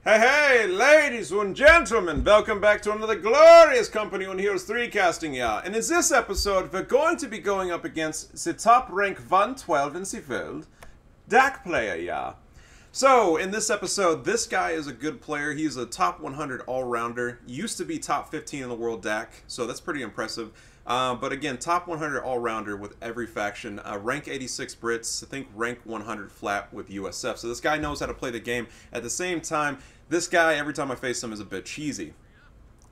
Hey, hey, ladies and gentlemen, welcome back to another glorious Company on Heroes 3 casting, yeah. And in this episode, we're going to be going up against the top rank 112 in the world, DAK player, yeah. So, in this episode, this guy is a good player. He's a top 100 all-rounder. Used to be top 15 in the world DAK, so that's pretty impressive. But again, top 100 all-rounder with every faction. Rank 86 Brits, I think rank 100 flat with USF. So this guy knows how to play the game. At the same time, this guy, every time I face him, is a bit cheesy.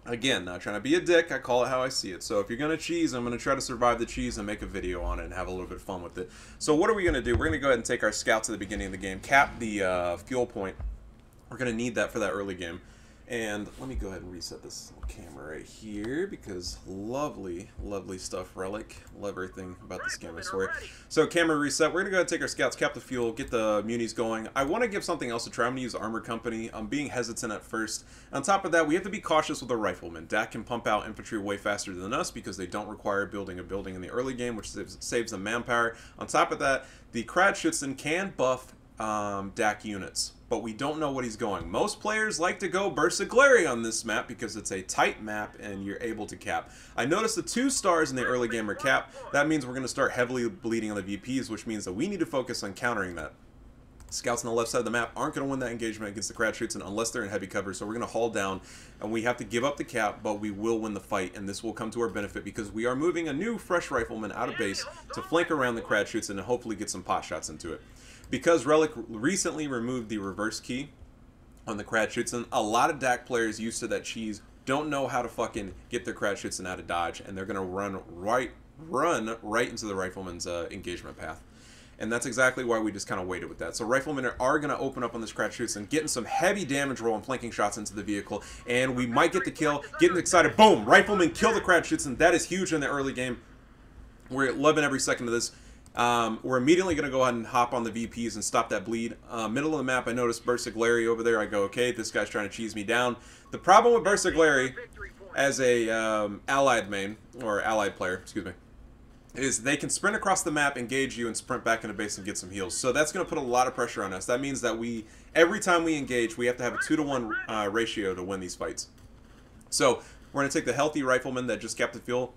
Again, not trying to be a dick, I call it how I see it. So if you're going to cheese, I'm going to try to survive the cheese and make a video on it and have a little bit of fun with it. So what are we going to do? We're going to go ahead and take our scouts at the beginning of the game, cap the fuel point. We're going to need that for that early game. And let me go ahead and reset this little camera right here because lovely, lovely stuff, Relic. Love everything about this camera, I swear. So camera reset. We're going to go ahead and take our scouts, cap the fuel, get the munis going. I want to give something else a try. I'm going to use Armor Company. I'm being hesitant at first. On top of that, we have to be cautious with our riflemen. DAK can pump out infantry way faster than us because they don't require building a building in the early game, which saves them manpower. On top of that, the Kratschützen can buff DAK units, but we don't know what he's going. Most players like to go Bersaglieri on this map because it's a tight map and you're able to cap. I noticed the 2 stars in the early game are capped. That means we're going to start heavily bleeding on the VPs, which means that we need to focus on countering that. Scouts on the left side of the map aren't going to win that engagement against the Kratschützen unless they're in heavy cover, so we're going to haul down, and we have to give up the cap, but we will win the fight, and this will come to our benefit because we are moving a new fresh rifleman out of base to flank around the Kratschützen and hopefully get some pot shots into it. Because Relic recently removed the reverse key on the Kratschützen, a lot of DAK players used to that cheese don't know how to fucking get their Kratschützen out of dodge, and they're going to run right into the rifleman's engagement path. And that's exactly why we just kind of waited with that. So riflemen are going to open up on this Kratschützen, getting some heavy damage roll and flanking shots into the vehicle, and we might get the kill, getting excited, boom, riflemen kill the Kratschützen. That is huge in the early game. We're loving every second of this. We're immediately going to go ahead and hop on the VPs and stop that bleed. Middle of the map, I noticed Bersaglieri over there. I go, okay, this guy's trying to cheese me down. The problem with Bersaglieri as a allied main, or allied player, excuse me, is they can sprint across the map, engage you, and sprint back into base and get some heals. So that's going to put a lot of pressure on us. That means that every time we engage, we have to have a 2-to-1 ratio to win these fights. So we're going to take the healthy rifleman that just capped the fuel,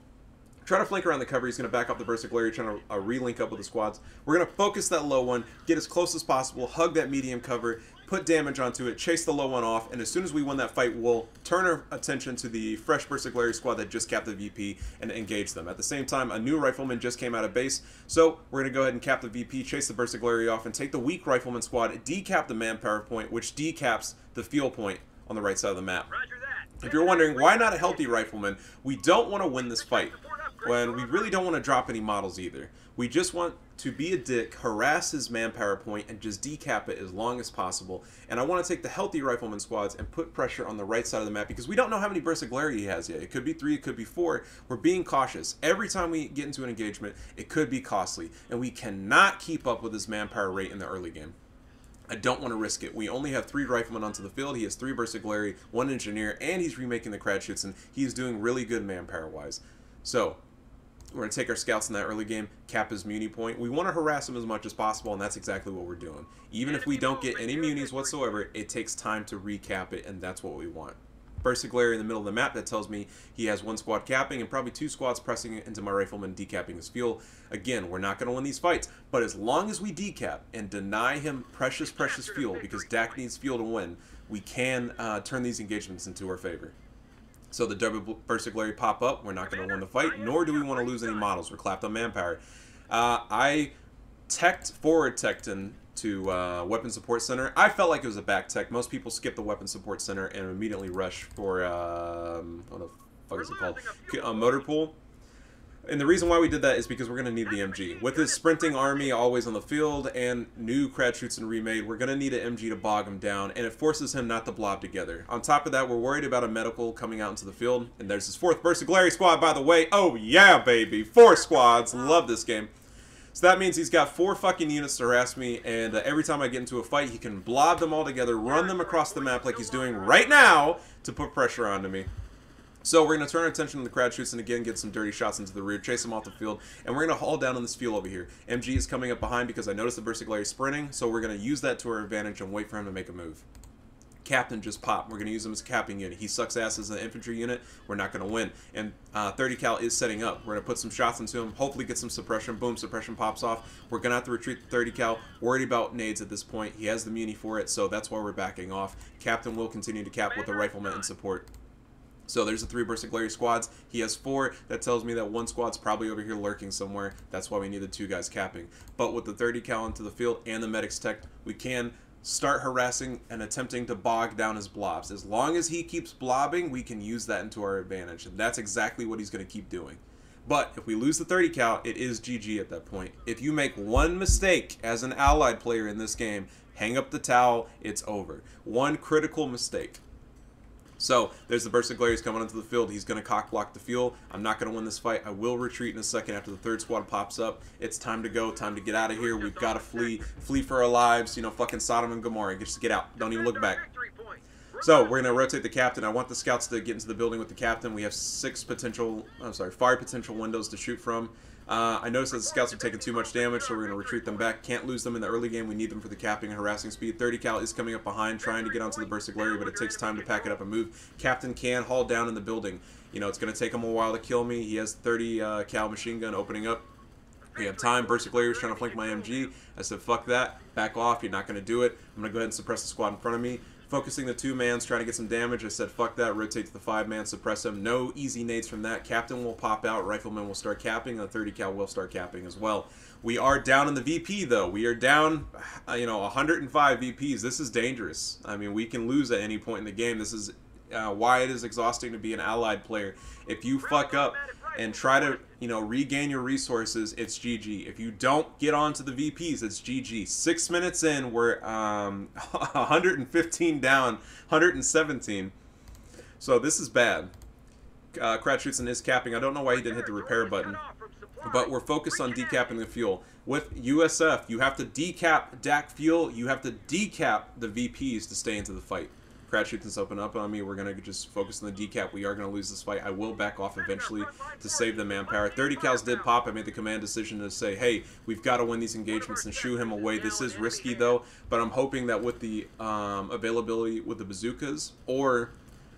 try to flank around the cover. He's going to back up the Bersaglieri, trying to re-link up with the squads. We're going to focus that low one, get as close as possible, hug that medium cover, put damage onto it, chase the low one off, and as soon as we win that fight, we'll turn our attention to the fresh Bersaglieri squad that just capped the VP and engage them. At the same time, a new rifleman just came out of base, so we're going to go ahead and cap the VP, chase the Bersaglieri off, and take the weak rifleman squad, decap the manpower point, which decaps the fuel point on the right side of the map. If you're wondering, why not a healthy rifleman? We don't want to win this fight. When we really don't want to drop any models either. We just want to be a dick, harass his manpower point, and just decap it as long as possible. And I want to take the healthy rifleman squads and put pressure on the right side of the map because we don't know how many Bersaglieri he has yet. It could be 3, it could be 4. We're being cautious. Every time we get into an engagement, it could be costly. And we cannot keep up with his manpower rate in the early game. I don't want to risk it. We only have 3 riflemen onto the field. He has 3 Bersaglieri, 1 engineer, and he's remaking the Kratschützen. He's doing really good manpower-wise. So we're going to take our scouts in that early game, cap his muni point. We want to harass him as much as possible, and that's exactly what we're doing. Even if we don't get any munis whatsoever, it takes time to recap it, and that's what we want. Bersaglieri in the middle of the map, that tells me he has 1 squad capping and probably 2 squads pressing into my rifleman, decapping his fuel. Again, we're not going to win these fights, but as long as we decap and deny him precious fuel, because DAK needs fuel to win, we can turn these engagements into our favor. So the double Bersaglieri pop up. We're not going to win the fight, nor do we want to lose any models. We're clapped on manpower. I forward teched into Weapon Support Center. I felt like it was a back tech. Most people skip the Weapon Support Center and immediately rush for, what the fuck is it called? Motor Pool. And the reason why we did that is because we're going to need the MG. With his sprinting army always on the field and new Kratschützen remade, we're going to need an MG to bog him down, and it forces him not to blob together. On top of that, we're worried about a medical coming out into the field, and there's his 4th Bersaglieri squad, by the way. Oh yeah, baby. 4 squads. Love this game. So that means he's got 4 fucking units to harass me, and every time I get into a fight, he can blob them all together, run them across the map like he's doing right now to put pressure onto me. So we're going to turn our attention to the Kratschützen and again get some dirty shots into the rear, chase them off the field, and we're going to haul down on this fuel over here. MG is coming up behind because I noticed the Bersaglieri sprinting, so we're going to use that to our advantage and wait for him to make a move. captain just popped. We're going to use him as a capping unit. He sucks ass as an infantry unit. We're not going to win. And 30 cal is setting up. We're going to put some shots into him, hopefully get some suppression. Boom, suppression pops off. We're going to have to retreat the 30 cal. Worried about nades at this point. He has the muni for it, so that's why we're backing off. Captain will continue to cap with the rifleman in support. So there's the 3 Berserklary squads. He has 4. That tells me that 1 squad's probably over here lurking somewhere. That's why we need the 2 guys capping. But with the 30 cal into the field and the medics tech, we can start harassing and attempting to bog down his blobs. As long as he keeps blobbing, we can use that into our advantage. And that's exactly what he's going to keep doing. But if we lose the 30 cal, it is GG at that point. If you make one mistake as an allied player in this game, hang up the towel, it's over. One critical mistake. So, there's the Berserklary coming onto the field. He's going to cock block the fuel. I'm not going to win this fight. I will retreat in a second after the 3rd squad pops up. It's time to go. Time to get out of here. We've got to flee. Flee for our lives. You know, fucking Sodom and Gomorrah. Just get out. Don't even look back. So, we're going to rotate the captain. I want the scouts to get into the building with the captain. We have 5 potential windows to shoot from. I noticed that the scouts are taking too much damage, so we're going to retreat them back. Can't lose them in the early game. We need them for the capping and harassing speed. 30 cal is coming up behind, trying to get onto the Berserklary, but it takes time to pack it up and move. Captain can haul down in the building. You know, it's going to take him a while to kill me. He has 30 cal machine gun opening up. We have time. Berserklary was trying to flank my MG. I said, fuck that. Back off. You're not going to do it. I'm going to go ahead and suppress the squad in front of me. Focusing the 2-mans, trying to get some damage. I said, fuck that, rotate to the 5-man, suppress him. No easy nades from that. Captain will pop out, rifleman will start capping, and the 30 cal will start capping as well. We are down in the VP, though. We are down, 105 VPs. This is dangerous. I mean, we can lose at any point in the game. This is why it is exhausting to be an allied player. If you fuck up and try to, regain your resources, it's GG. If you don't get onto the VPs, it's GG. 6 minutes in, we're 115 down, 117. So this is bad. Kratschützen is capping. I don't know why he didn't hit the repair button, but we're focused on decapping the fuel. With USF, you have to decap DAK fuel. You have to decap the VPs to stay into the fight. Kratschützen's open up on me. We're going to just focus on the decap. We are going to lose this fight. I will back off eventually to save the manpower. 30 cals did pop. I made the command decision to say, hey, we've got to win these engagements and shoo him away. This is risky, though, but I'm hoping that with the availability with the bazookas, or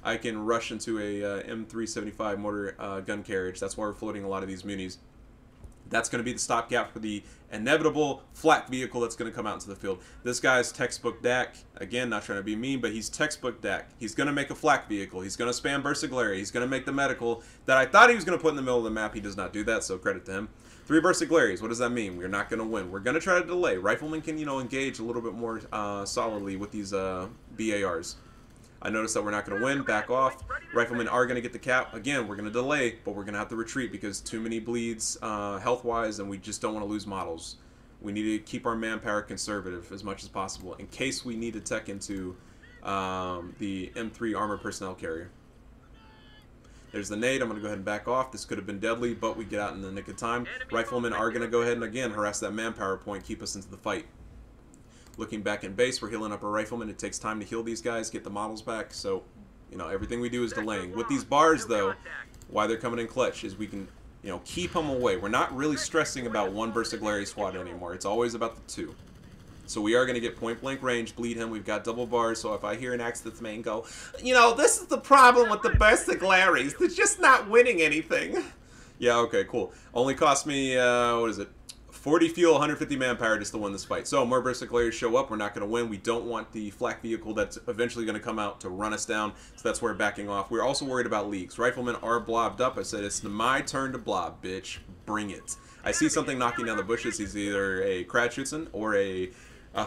I can rush into a M375 mortar gun carriage. That's why we're floating a lot of these munis. That's going to be the stopgap for the inevitable flak vehicle that's going to come out into the field. This guy's textbook DAK. Again, not trying to be mean, but he's textbook DAK. He's going to make a flak vehicle. He's going to spam Berserklary. He's going to make the medical that I thought he was going to put in the middle of the map. He does not do that, so credit to him. 3 Berserklaries. What does that mean? We're not going to win. We're going to try to delay. Riflemen can, engage a little bit more solidly with these BARs. I noticed that we're not going to win. Back off. Riflemen are going to get the cap. Again, we're going to delay, but we're going to have to retreat because too many bleeds health-wise, and we just don't want to lose models. We need to keep our manpower conservative as much as possible in case we need to tech into the M3 armored personnel carrier. There's the nade. I'm going to go ahead and back off. This could have been deadly, but we get out in the nick of time. Riflemen are going to go ahead and, again, harass that manpower point, keep us into the fight. Looking back in base, we're healing up our riflemen. It takes time to heal these guys, get the models back, so, everything we do is delaying. With these bars, though, why they're coming in clutch is we can, keep them away. We're not really stressing about 1 Berserklary squad anymore. It's always about the 2. So we are going to get point-blank range, bleed him. We've got double bars, so if I hear an accident man go, this is the problem with the Berserklaries. They're just not winning anything. Yeah, okay, cool. Only cost me, 40 fuel, 150 manpower just to win this fight. So more Berserklers show up. We're not going to win. We don't want the flak vehicle that's eventually going to come out to run us down. So that's where we're backing off. We're also worried about leaks. Riflemen are blobbed up. I said, it's my turn to blob, bitch. Bring it. I see something knocking down the bushes. He's either a Kratschützen or a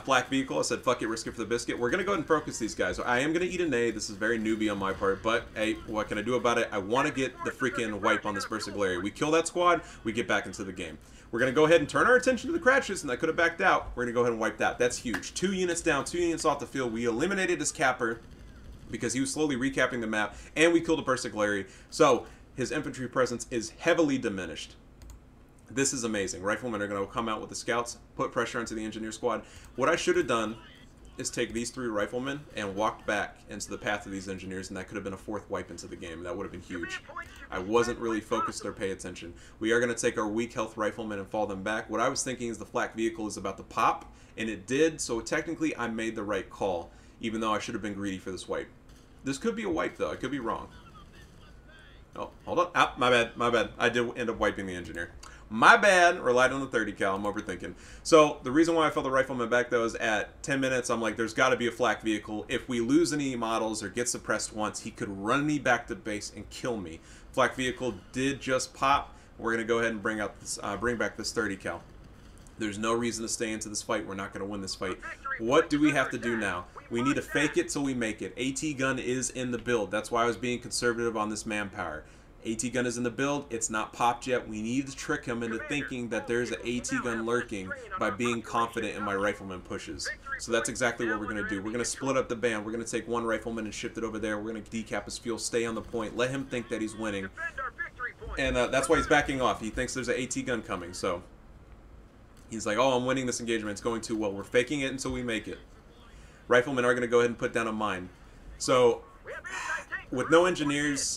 flak vehicle. I said, fuck it, risk it for the biscuit. We're going to go ahead and focus these guys. I am going to eat a nade. This is very newbie on my part, but hey, what can I do about it? I want to get the freaking wipe on this Berserklary. We kill that squad, we get back into the game. We're going to go ahead and turn our attention to the Kratschützen that could have backed out. We're going to go ahead and wipe that. That's huge. 2 units down, 2 units off the field. We eliminated his capper because he was slowly recapping the map, and we killed a Berserklary. So his infantry presence is heavily diminished. This is amazing. Riflemen are going to come out with the scouts, put pressure onto the engineer squad. What I should have done is take these 3 riflemen and walked back into the path of these engineers, and that could have been a 4th wipe into the game. That would have been huge. I wasn't really focused or pay attention. We are going to take our weak health riflemen and fall them back. What I was thinking is the flak vehicle is about to pop, and it did, so technically I made the right call. even though I should have been greedy for this wipe. This could be a wipe, though. I could be wrong. Oh, hold on. Ah, my bad. My bad. I did end up wiping the engineer. My bad. Relied on the 30 cal. I'm overthinking. So, the reason why I felt the rifleman back, though, is at 10 minutes, I'm like, there's got to be a flak vehicle. If we lose any models or get suppressed once, he could run me back to base and kill me. Flak vehicle did just pop. We're going to go ahead and bring back this 30 cal. There's no reason to stay into this fight. We're not going to win this fight. What do we have to do now? We need to fake it till we make it. AT gun is in the build. That's why I was being conservative on this manpower. AT gun is in the build. It's not popped yet. We need to trick him into thinking that there's an AT gun lurking by being confident in my rifleman pushes. So that's exactly what we're going to do. We're going to split up the band. We're going to take one rifleman and shift it over there. We're going to decap his fuel, stay on the point, let him think that he's winning. And that's why he's backing off. He thinks there's an AT gun coming. So he's like, oh, I'm winning this engagement. It's going too well. We're faking it until we make it. Riflemen are going to go ahead and put down a mine. So with no engineers,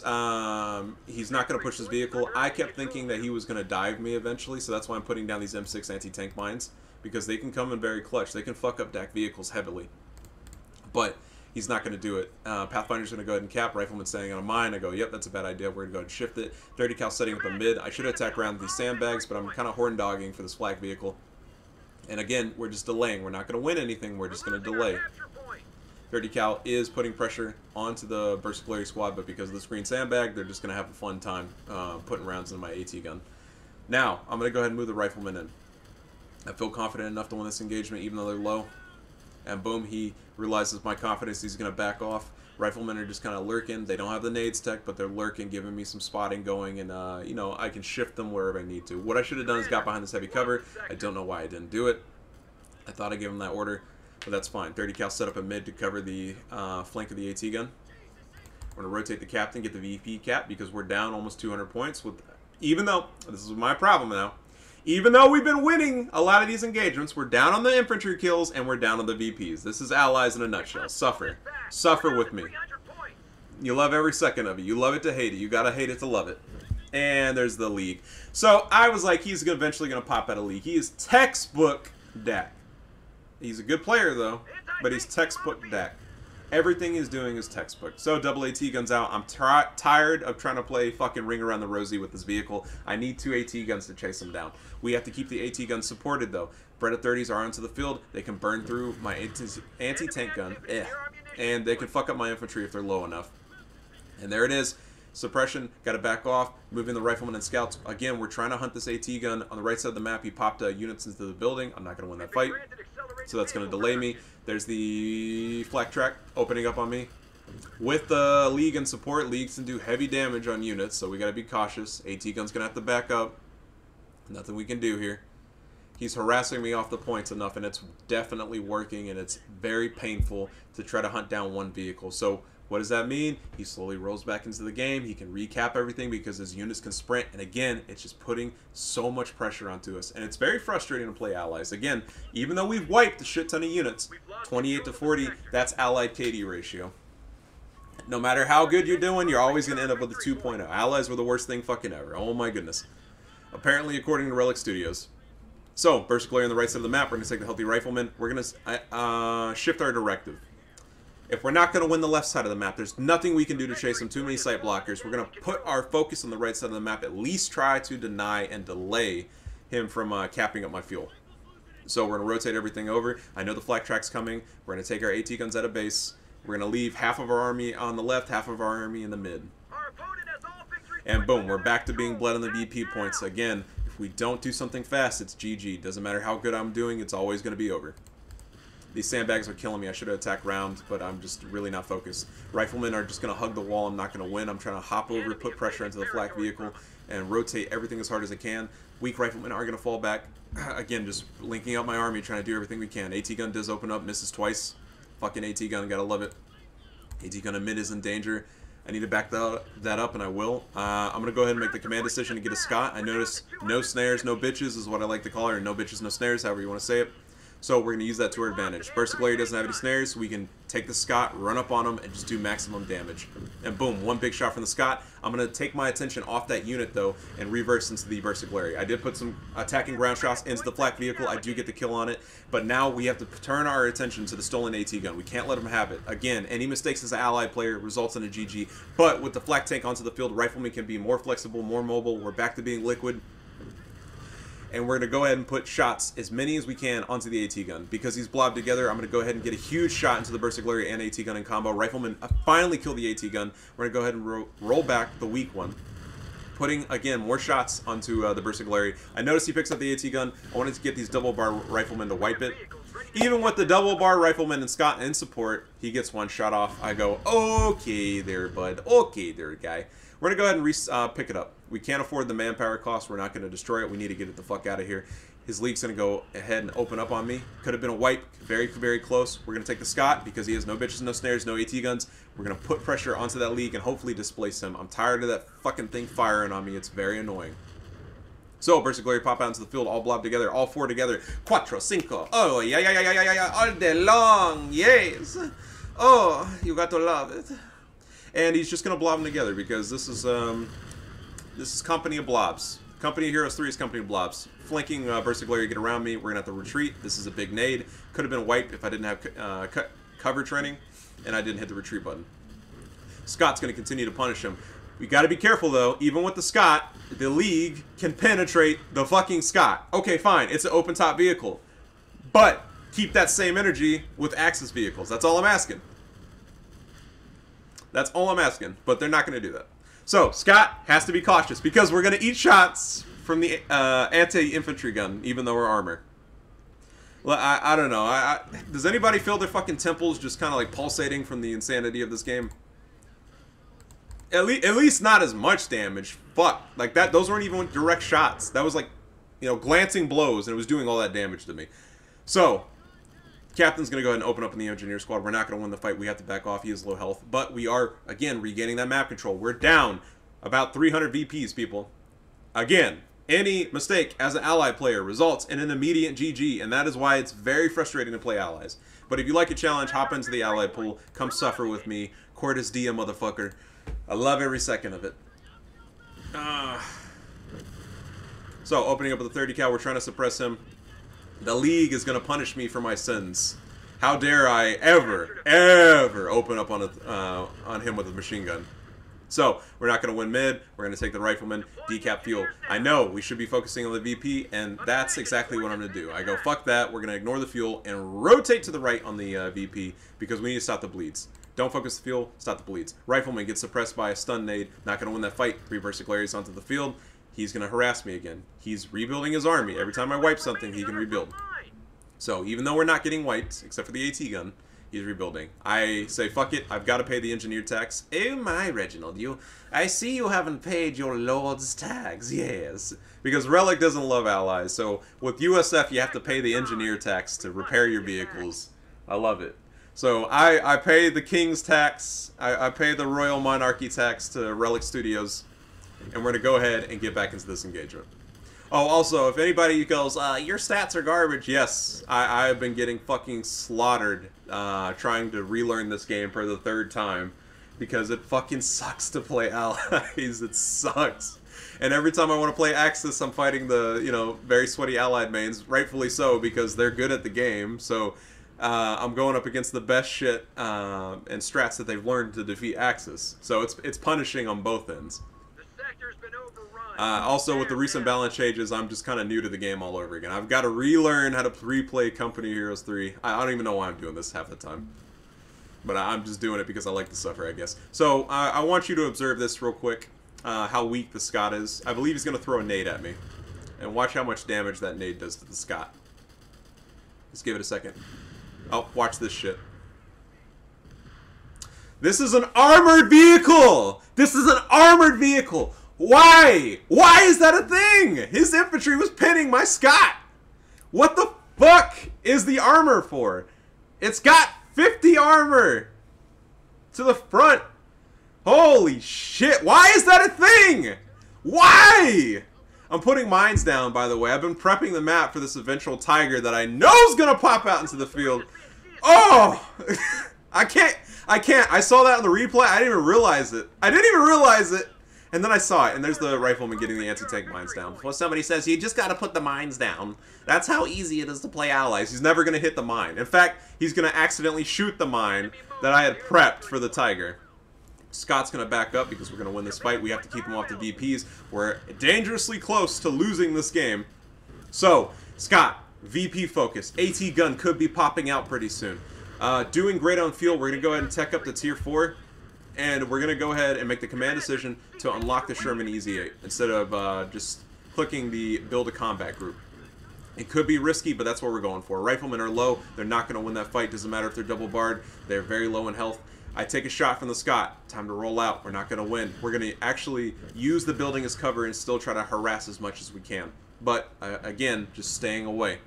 he's not going to push his vehicle. I kept thinking that he was going to dive me eventually, so that's why I'm putting down these M6 anti-tank mines, because they can come in very clutch. They can fuck up DAK vehicles heavily. But he's not going to do it. Pathfinder's going to go ahead and cap. Rifleman standing on a mine. I go, yep, that's a bad idea. We're going to go ahead and shift it. 30 cal setting up a mid. I should attack around these sandbags, but I'm kind of horn dogging for this flak vehicle. And again, we're just delaying. We're not going to win anything. We're just going to delay. 30 cal is putting pressure onto the Versicolary squad, but because of this green sandbag, they're just going to have a fun time putting rounds into my AT gun. Now, I'm going to go ahead and move the rifleman in. I feel confident enough to win this engagement, even though they're low. And boom, he realizes my confidence. He's going to back off. Riflemen are just kind of lurking. They don't have the nades tech, but they're lurking, giving me some spotting going, and, you know, I can shift them wherever I need to. What I should have done is got behind this heavy cover. I don't know why I didn't do it. I thought I gave him that order, but that's fine. 30 cal set up a mid to cover the flank of the AT gun. We're going to rotate the captain, get the VP cap, because we're down almost 200 points. Even though, this is my problem now, even though we've been winning a lot of these engagements, we're down on the infantry kills and we're down on the VPs. This is allies in a nutshell. Suffer. Suffer with me. You love every second of it. You love it to hate it. You gotta hate it to love it. And there's the league. So I was like, he's eventually going to pop out of league. He is textbook DAK. He's a good player, though, but he's textbook DAK. Everything he's doing is textbook. So double AT guns out. I'm tired of trying to play fucking ring around the rosy with this vehicle. I need 2 AT guns to chase him down. We have to keep the AT guns supported, though. Beretta 30s are onto the field. They can burn through my anti-tank gun. And they can fuck up my infantry if they're low enough. And there it is. Suppression, got to back off, moving the riflemen and scouts. Again, we're trying to hunt this AT gun. On the right side of the map, he popped units into the building. I'm not going to win that fight, so that's going to delay me. There's the flak track opening up on me. With the League and support, Leagues can do heavy damage on units, so we got to be cautious. AT gun's going to have to back up. Nothing we can do here. He's harassing me off the points enough, and it's definitely working, and it's very painful to try to hunt down one vehicle. So what does that mean? He slowly rolls back into the game. He can recap everything because his units can sprint. And again, it's just putting so much pressure onto us. And it's very frustrating to play allies. Again, even though we've wiped a shit ton of units, 28 to 40, that's allied KD ratio. No matter how good you're doing, you're always going to end up with a 2.0. Allies were the worst thing fucking ever. Oh my goodness. Apparently, according to Relic Studios. So, Versicolary on the right side of the map. We're going to take the Healthy Rifleman. We're going to shift our directive. If we're not going to win the left side of the map, there's nothing we can do to chase him. Too many sight blockers. We're going to put our focus on the right side of the map. At least try to deny and delay him from capping up my fuel. So we're going to rotate everything over. I know the flak track's coming. We're going to take our AT guns out of base. We're going to leave half of our army on the left, half of our army in the mid. And boom, we're back to being bled on the VP points. Again, if we don't do something fast, it's GG. Doesn't matter how good I'm doing, it's always going to be over. These sandbags are killing me. I should have attacked round, but I'm just really not focused. Riflemen are just going to hug the wall. I'm not going to win. I'm trying to hop over, put pressure into the flak vehicle, and rotate everything as hard as I can. Weak riflemen are going to fall back. Again, just linking up my army, trying to do everything we can. AT gun does open up, misses twice. Fucking AT gun, gotta love it. AT gun in mid is in danger. I need to back that up, and I will. I'm going to go ahead and make the command decision to get a Scott. I notice no snares, no bitches is what I like to call her. No bitches, no snares, however you want to say it. So we're going to use that to our advantage. Berserkleri doesn't have any snares, so we can take the Scott, run up on him, and just do maximum damage. And boom, one big shot from the Scott. I'm going to take my attention off that unit, though, and reverse into the Berserkleri. I did put some attacking ground shots into the flak vehicle. I do get the kill on it. But now we have to turn our attention to the stolen AT gun. We can't let him have it. Again, any mistakes as an allied player results in a GG. But with the flak tank onto the field, Rifleman can be more flexible, more mobile. We're back to being liquid. And we're going to go ahead and put shots, as many as we can, onto the AT gun. Because he's blobbed together, I'm going to go ahead and get a huge shot into the Berserkleri and AT gun in combo. Rifleman finally killed the AT gun. We're going to go ahead and roll back the weak one. Putting, again, more shots onto the Berserkleri. I noticed he picks up the AT gun. I wanted to get these double bar Riflemen to wipe it. Even with the double bar Rifleman and Scott in support, he gets one shot off. I go, okay there, bud. Okay there, guy. We're going to go ahead and pick it up. We can't afford the manpower cost. We're not going to destroy it. We need to get it the fuck out of here. His league's going to go ahead and open up on me. Could have been a wipe. Very, very close. We're going to take the Scott because he has no bitches, no snares, no AT guns. We're going to put pressure onto that league and hopefully displace him. I'm tired of that fucking thing firing on me. It's very annoying. So, Berserkleri pop out into the field, all blob together, all four together. Cuatro, cinco. Oh, yeah, all day long. Yes. Oh, you got to love it. And he's just going to blob them together because this is Company of Blobs. Company of Heroes 3 is Company of Blobs. Flanking Berserkleri get around me. We're going to have to retreat. This is a big nade. Could have been wiped if I didn't have cover training and I didn't hit the retreat button. Scott's going to continue to punish him. We got to be careful, though. Even with the Scott, the League can penetrate the fucking Scott. Okay, fine. It's an open-top vehicle. But keep that same energy with Axis vehicles. That's all I'm asking. That's all I'm asking, but they're not going to do that. So, Scott has to be cautious, because we're going to eat shots from the anti-infantry gun, even though we're armor. Well, I don't know. Does anybody feel their fucking temples just kind of like pulsating from the insanity of this game? At least not as much damage. Fuck. Like, those weren't even direct shots. That was like, you know, glancing blows, and it was doing all that damage to me. So, Captain's going to go ahead and open up in the engineer squad. We're not going to win the fight. We have to back off. He has low health. But we are, again, regaining that map control. We're down about 300 VPs, people. Again, any mistake as an ally player results in an immediate GG, and that is why it's very frustrating to play allies. But if you like a challenge, hop into the ally pool. Come suffer with me. Cortis Dia, motherfucker. I love every second of it. So, opening up with the 30 cal, we're trying to suppress him. The League is going to punish me for my sins. How dare I ever open up on him with a machine gun. So, we're not going to win mid. We're going to take the Rifleman, decap fuel. I know we should be focusing on the VP, and that's exactly what I'm going to do. I go, fuck that. We're going to ignore the fuel and rotate to the right on the VP because we need to stop the bleeds. Don't focus the fuel, stop the bleeds. Rifleman gets suppressed by a stun nade. Not going to win that fight. 3 Berserkleris onto the field. He's going to harass me again. He's rebuilding his army. Every time I wipe something, he can rebuild. So, even though we're not getting wiped, except for the AT gun, he's rebuilding. I say, fuck it, I've got to pay the engineer tax. Oh my, Reginald, I see you haven't paid your lord's tax, yes. Because Relic doesn't love allies, so with USF, you have to pay the engineer tax to repair your vehicles. I love it. So, I pay the king's tax, I pay the royal monarchy tax to Relic Studios. And we're going to go ahead and get back into this engagement. Oh, also, if anybody goes, your stats are garbage, yes, I've been getting fucking slaughtered trying to relearn this game for the 3rd time. Because it fucking sucks to play allies. It sucks. And every time I want to play Axis, I'm fighting the, you know, very sweaty allied mains. Rightfully so, because they're good at the game. So, I'm going up against the best shit and strats that they've learned to defeat Axis. So, it's punishing on both ends. Also, with the recent balance changes, I'm just kind of new to the game all over again. I've got to relearn how to replay Company Heroes 3. I don't even know why I'm doing this half the time. But I'm just doing it because I like to suffer, I guess. So, I want you to observe this real quick, how weak the Scott is. I believe he's going to throw a nade at me. And watch how much damage that nade does to the Scott. Let's give it a second. Oh, watch this shit. This is an armored vehicle! This is an armored vehicle! Why? Why is that a thing? His infantry was pinning my Scott. What the fuck is the armor for? It's got 50 armor to the front. Holy shit. Why is that a thing? Why? I'm putting mines down, by the way. I've been prepping the map for this eventual tiger that I know is going to pop out into the field. Oh! I can't. I saw that on the replay. I didn't even realize it. And then I saw it, and there's the rifleman getting the anti-tank mines down. Well, somebody says, you just got to put the mines down. That's how easy it is to play allies. He's never going to hit the mine. In fact, he's going to accidentally shoot the mine that I had prepped for the tiger. Scott's going to back up because we're going to win this fight. We have to keep him off the VPs. We're dangerously close to losing this game. So, Scott, VP focus. AT gun could be popping out pretty soon. Doing great on field. We're going to go ahead and tech up to tier 4. And we're going to go ahead and make the command decision to unlock the Sherman EZ8 instead of just clicking the build a combat group. It could be risky, but that's what we're going for. Riflemen are low. They're not going to win that fight. Doesn't matter if they're double barred. They're very low in health. I take a shot from the Scott. Time to roll out. We're not going to win. We're going to actually use the building as cover and still try to harass as much as we can. But, again, just staying away.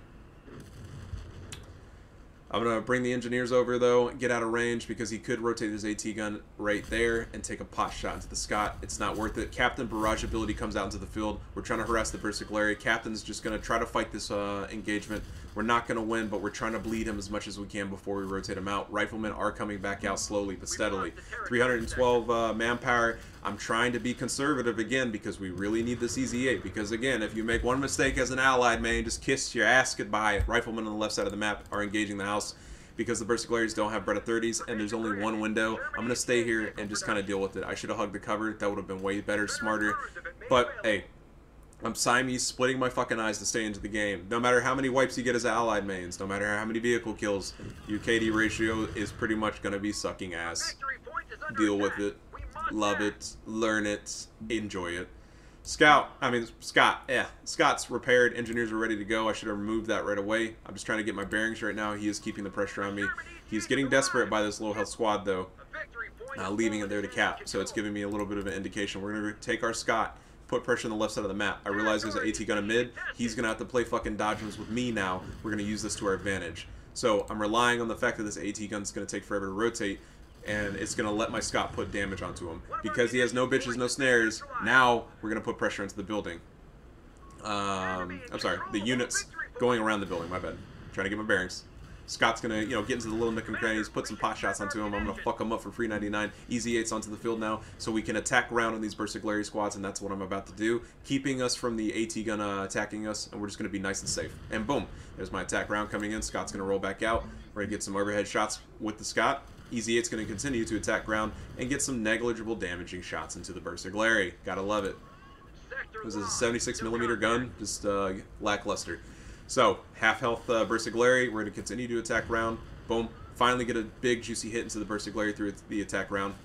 I'm going to bring the engineers over, though, get out of range, because he could rotate his AT gun right there and take a pot shot into the Scott. It's not worth it. Captain Barrage ability comes out into the field. We're trying to harass the Versicolari. Captain's just going to try to fight this engagement. We're not going to win, but we're trying to bleed him as much as we can before we rotate him out. Riflemen are coming back out slowly but steadily. 312 manpower. I'm trying to be conservative again because we really need this EZ8. Because again, if you make one mistake as an allied, man, just kiss your ass goodbye. Riflemen on the left side of the map are engaging the house because the Versicolaries don't have Beretta 30s and there's only one window. I'm going to stay here and just kind of deal with it. I should have hugged the cover. That would have been way better, smarter. But, hey, I'm Siamese splitting my fucking eyes to stay into the game. No matter how many wipes you get as allied mains, no matter how many vehicle kills, your KD ratio is pretty much going to be sucking ass. Deal with it. Love it. Learn it. Enjoy it. Scott, yeah. Scott's repaired. Engineers are ready to go. I should have removed that right away. I'm just trying to get my bearings right now. He is keeping the pressure on me. He's getting desperate by this low health squad, though. Leaving it there to cap. So it's giving me a little bit of an indication. We're going to take our Scott, put pressure on the left side of the map. I realize there's an AT gun in mid. He's going to have to play fucking dodgems with me now. We're going to use this to our advantage. So I'm relying on the fact that this AT gun's going to take forever to rotate. And it's going to let my Scott put damage onto him. Because he has no bitches, no snares, now we're going to put pressure into the building. I'm sorry, the units going around the building, my bad. Trying to get my bearings. Scott's going to, get into the little nook and crannies, put some pot shots onto him. I'm going to fuck him up for free 99. EZ8's onto the field now, so we can attack ground on these Versicolari squads, and that's what I'm about to do. Keeping us from the AT gun attacking us, and we're just going to be nice and safe. And boom, there's my attack round coming in. Scott's going to roll back out. We're going to get some overhead shots with the Scott. EZ8's going to continue to attack ground and get some negligible damaging shots into the Versicolari. Gotta love it. This is a 76mm gun, just lackluster. So, half health Versicolari. We're going to continue to attack round. Boom. Finally get a big juicy hit into the Versicolari through the attack round.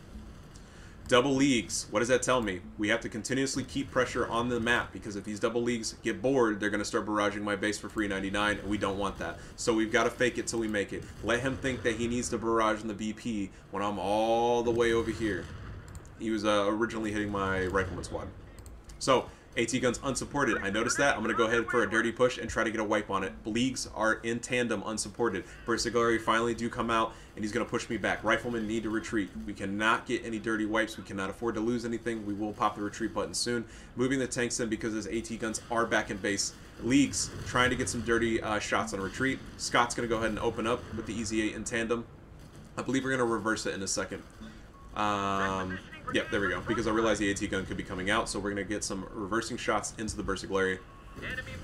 Double leagues. What does that tell me? We have to continuously keep pressure on the map because if these double leagues get bored, they're going to start barraging my base for free 99, and we don't want that. So we've got to fake it till we make it. Let him think that he needs to barrage in the BP when I'm all the way over here. He was originally hitting my rifleman squad. So, AT gun's unsupported. I noticed that. I'm going to go ahead for a dirty push and try to get a wipe on it. Leagues are in tandem unsupported. Versicolari finally do come out, and he's going to push me back. Riflemen need to retreat. We cannot get any dirty wipes. We cannot afford to lose anything. We will pop the retreat button soon. Moving the tanks in because his AT guns are back in base. Leagues trying to get some dirty shots on retreat. Scott's going to go ahead and open up with the EZ8 in tandem. I believe we're going to reverse it in a second. Yep, there we go. Because I realized the AT gun could be coming out, so we're going to get some reversing shots into the Versicolari.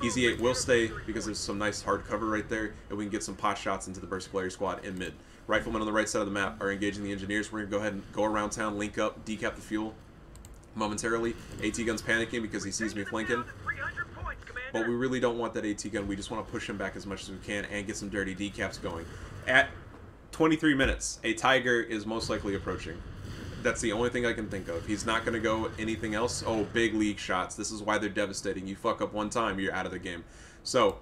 EZ8 will stay because there's some nice hard cover right there, and we can get some pot shots into the Versicolari squad in mid. Riflemen on the right side of the map are engaging the engineers. We're going to go ahead and go around town, link up, decap the fuel momentarily. AT gun's panicking because he sees me flanking. But we really don't want that AT gun. We just want to push him back as much as we can and get some dirty decaps going. At 23 minutes, a Tiger is most likely approaching. That's the only thing I can think of. He's not going to go anything else. Oh, big league shots. This is why they're devastating. You fuck up one time, you're out of the game. So,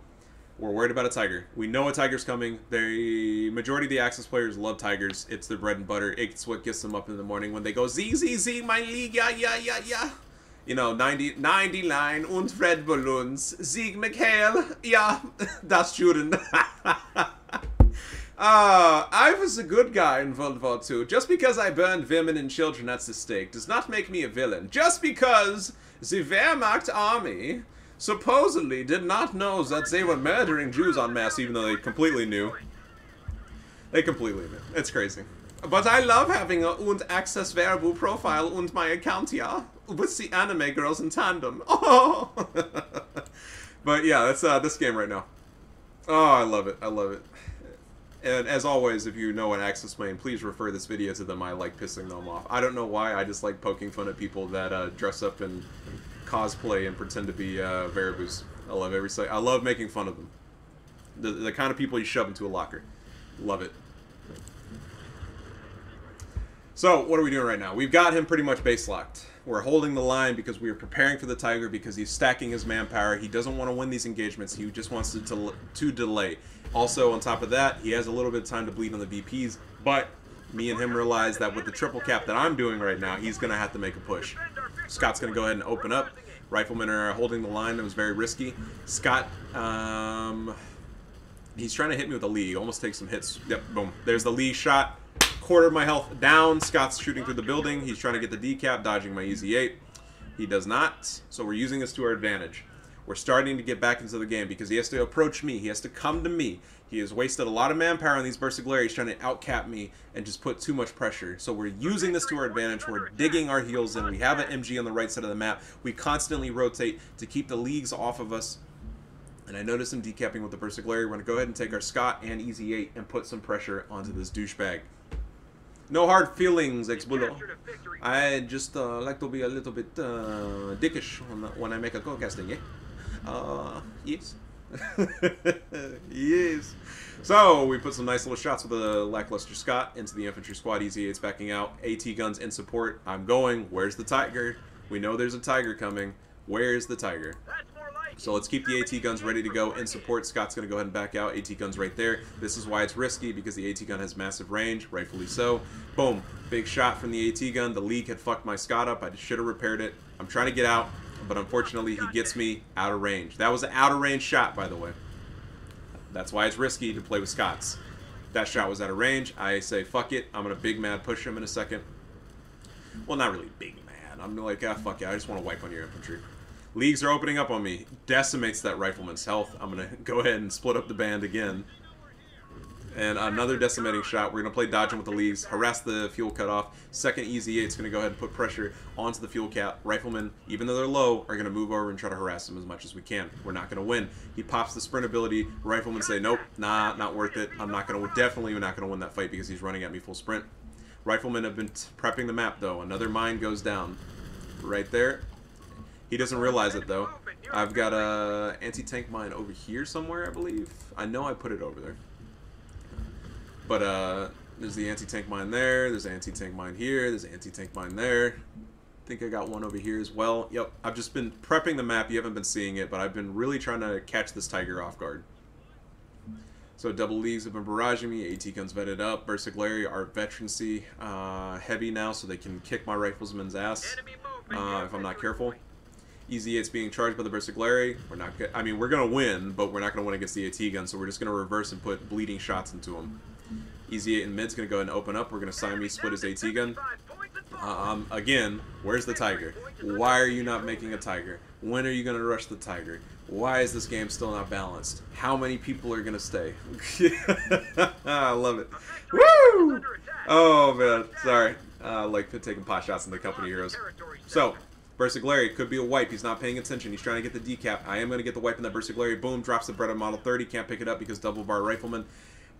we're worried about a Tiger. We know a Tiger's coming. The majority of the Axis players love Tigers. It's their bread and butter. It's what gets them up in the morning when they go, Z, Z, Z, my league, ja, ja, ja, ja. You know, 99 und Red Balloons. Sieg Mikhail, ja, das Juden. I was a good guy in World War II. Just because I burned women and children at the stake does not make me a villain. Just because the Wehrmacht army supposedly did not know that they were murdering Jews en masse, even though they completely knew. They completely knew. It's crazy. But I love having a und access variable profile und my account here with the anime girls in tandem. Oh! But yeah, that's this game right now. Oh, I love it. I love it. And as always, if you know an Access main, please refer this video to them. I like pissing them off. I don't know why, I just like poking fun at people that dress up in cosplay and pretend to be Variaboos. I love every second. I love making fun of them. The kind of people you shove into a locker. Love it. So, what are we doing right now? We've got him pretty much base locked. We're holding the line because we are preparing for the Tiger because he's stacking his manpower. He doesn't want to win these engagements. He just wants to delay. Also, on top of that, he has a little bit of time to bleed on the VPs, but me and him realize that with the triple cap that I'm doing right now, he's going to have to make a push. Scott's going to go ahead and open up. Riflemen are holding the line. It was very risky. Scott, he's trying to hit me with a Lee. Almost takes some hits. Yep, boom. There's the Lee shot. Quarter of my health down. Scott's shooting through the building. He's trying to get the decap, dodging my easy 8. He does not. So we're using this to our advantage. We're starting to get back into the game because he has to approach me. He has to come to me. He has wasted a lot of manpower on these Bersaglieri trying to outcap me and just put too much pressure. So we're using this to our advantage. We're digging our heels in. We have an MG on the right side of the map. We constantly rotate to keep the leagues off of us. And I notice him decapping with the Bersaglieri. We're going to go ahead and take our Scott and easy 8 and put some pressure onto this douchebag. No hard feelings, ex-bullo. I just like to be a little bit dickish when I make a co-casting, yeah? Yes. Yes. So, we put some nice little shots with the lackluster Scott into the infantry squad. Easy 8's backing out. AT guns in support. I'm going. Where's the Tiger? We know there's a Tiger coming. Where's the Tiger? So let's keep the AT guns ready to go in support. Scott's going to go ahead and back out. AT guns right there. This is why it's risky, because the AT gun has massive range, rightfully so. Boom. Big shot from the AT gun. The leak had fucked my Scott up. I should have repaired it. I'm trying to get out, but unfortunately he gets me out of range. That was an out of range shot, by the way. That's why it's risky to play with Scotts. That shot was out of range. I say, fuck it. I'm going to big mad push him in a second. Well, not really big mad. I'm like, ah, fuck it. I just want to wipe on your infantry. Leagues are opening up on me. Decimates that rifleman's health. I'm going to go ahead and split up the band again. And another decimating shot. We're going to play dodging with the leagues. Harass the fuel cutoff. Second easy 8's going to go ahead and put pressure onto the fuel cap. Riflemen, even though they're low, are going to move over and try to harass them as much as we can. We're not going to win. He pops the sprint ability. Riflemen say, nope, nah, not worth it. I'm not going to, definitely not going to win that fight because he's running at me full sprint. Riflemen have been prepping the map, though. Another mine goes down. Right there. He doesn't realize it, though. I've got a anti-tank mine over here somewhere, I believe. I know I put it over there. But, there's the anti-tank mine there. There's an anti-tank mine here. There's an anti-tank mine there. I think I got one over here as well. Yep, I've just been prepping the map. You haven't been seeing it, but I've been really trying to catch this Tiger off guard. So double leagues have been barraging me. AT guns vetted up. Bersaglieri are veterancy heavy now, so they can kick my riflesman's ass if I'm not careful. Easy 8's being charged by the Bersaglieri. We're not. I mean, we're gonna win, but we're not gonna win against the AT gun. So we're just gonna reverse and put bleeding shots into him. Easy 8 in mid's gonna go ahead and open up. We're gonna Siamese split his AT gun. Again, where's the Tiger? Why are you not making a Tiger? When are you gonna rush the Tiger? Why is this game still not balanced? How many people are gonna stay? I love it. Woo! Oh man, sorry. I like taking pot shots in the company heroes. So. Bersaglieri could be a wipe. He's not paying attention. He's trying to get the decap. I am going to get the wipe in that Bersaglieri. Boom. Drops the bread on Model 30. Can't pick it up because double bar rifleman.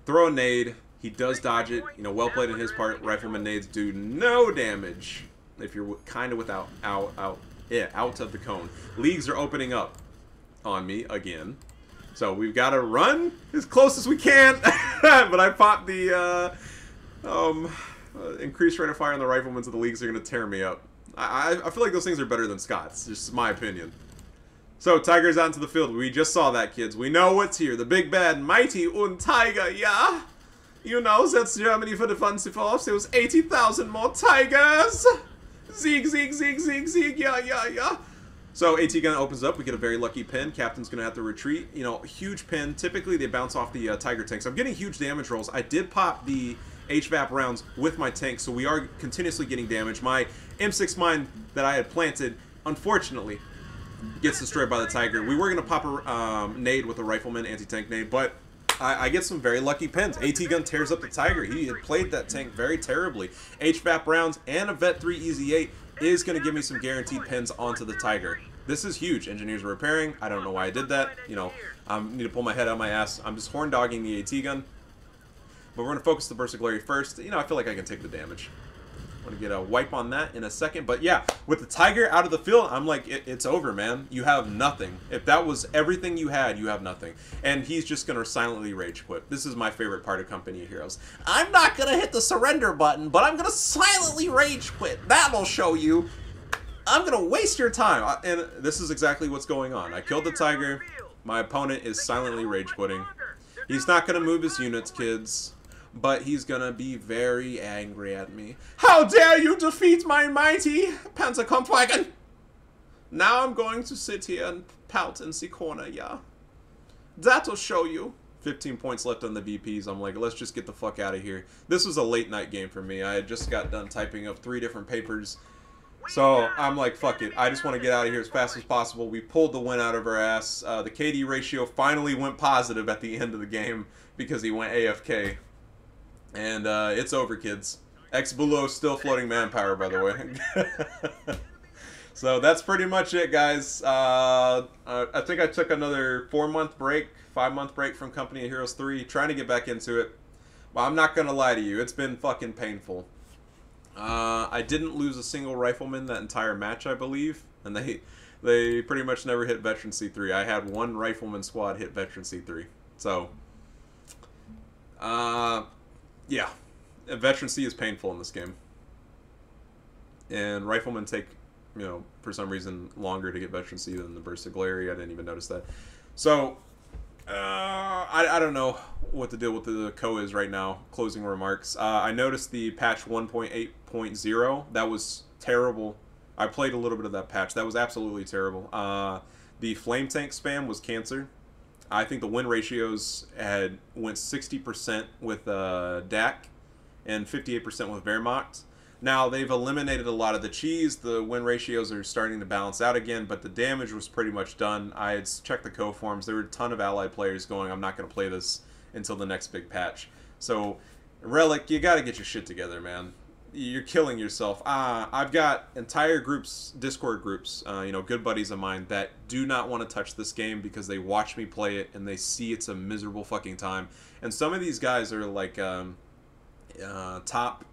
Throw a nade. He does dodge it. You know, well played on his part. Rifleman nades do no damage if you're kind of without out of the cone. Leagues are opening up on me again. So we've got to run as close as we can. But I popped the increased rate of fire on the riflemen, so the leagues are going to tear me up. I feel like those things are better than Scott's. Just my opinion. So, Tiger's out into the field. We just saw that, kids. We know what's here. The big, bad, mighty und Tiger, yeah? You know, that's Germany for the fancy force. There was 80,000 more Tigers! Zig, zig, zig, zig, zig, yeah, yeah, yeah. So, AT gun opens up. We get a very lucky pin. Captain's going to have to retreat. You know, huge pin. Typically, they bounce off the Tiger tanks. I'm getting huge damage rolls. I did pop the HVAP rounds with my tank, so we are continuously getting damage. My M6 mine that I had planted, unfortunately, Gets destroyed by the Tiger. We were going to pop a nade with a Rifleman, anti-tank nade, but I get some very lucky pins. AT gun tears up the Tiger. He had played that tank very terribly. HVAP rounds and a Vet 3 Easy 8 is going to give me some guaranteed pins onto the Tiger. This is huge. Engineers are repairing. I don't know why I did that. You know, I need to pull my head out of my ass. I'm just horn dogging the AT gun. But we're going to focus the Burst of Glory first. You know, I feel like I can take the damage. I'm going to get a wipe on that in a second. But yeah, with the Tiger out of the field, I'm like, it's over, man. You have nothing. If that was everything you had, you have nothing. And he's just going to silently rage quit. This is my favorite part of Company of Heroes. I'm not going to hit the surrender button, but I'm going to silently rage quit. That'll show you. I'm going to waste your time. And this is exactly what's going on. I killed the Tiger. My opponent is silently rage quitting. He's not going to move his units, kids. But he's gonna be very angry at me. How dare you defeat my mighty Panzerkampfwagen! Now I'm going to sit here and pout and see corner, yeah. That'll show you. 15 points left on the VPs. I'm like, let's just get the fuck out of here. This was a late night game for me. I had just got done typing up 3 different papers. So I'm like, fuck it. I just want to get out of here as fast as possible. We pulled the win out of our ass. The KD ratio finally went positive at the end of the game because he went AFK. And it's over, kids. Ex-Bulo still floating manpower, by the way. So that's pretty much it, guys. I think I took another 4-month break, 5-month break from Company of Heroes 3, trying to get back into it. Well, I'm not going to lie to you. It's been fucking painful. I didn't lose a single Rifleman that entire match, I believe. And they pretty much never hit Veteran C3. I had 1 Rifleman squad hit Veteran C3. So, yeah, Veteran C is painful in this game. And Riflemen take, you know, for some reason, longer to get Veteran C than the Burst of Glory. I didn't even notice that. So, I don't know what the deal with the CO is right now. Closing remarks. I noticed the patch 1.8.0. That was terrible. I played a little bit of that patch. That was absolutely terrible. The Flame Tank spam was cancer. I think the win ratios went 60% with DAK and 58% with Wehrmacht. Now, they've eliminated a lot of the cheese. The win ratios are starting to balance out again, but the damage was pretty much done. I had checked the co-forms. There were a ton of allied players going, I'm not going to play this until the next big patch. So, Relic, you got to get your shit together, man. You're killing yourself. I've got entire groups, Discord groups, you know, good buddies of mine that do not want to touch this game because they watch me play it and they see it's a miserable fucking time. And some of these guys are like top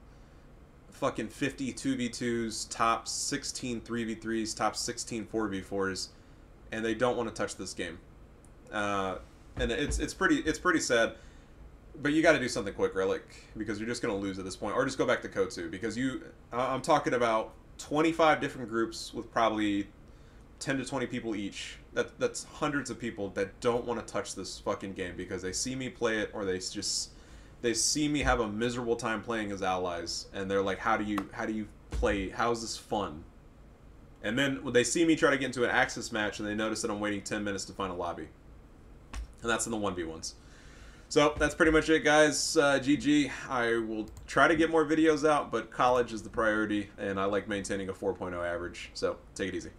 fucking 50 2v2s, top 16 3v3s, top 16 4v4s, and they don't want to touch this game. And it's pretty sad. But you got to do something quick, Relic, because you're just going to lose at this point. Or just go back to KO2, because I'm talking about 25 different groups with probably 10 to 20 people each. That's hundreds of people that don't want to touch this fucking game because they see me play it, or they see me have a miserable time playing as allies, and they're like, how do you play? How's this fun? And then when they see me try to get into an Axis match, and they notice that I'm waiting 10 minutes to find a lobby. And that's in the 1v1s. So, that's pretty much it, guys. GG. I will try to get more videos out, but college is the priority, and I like maintaining a 4.0 average. So, take it easy.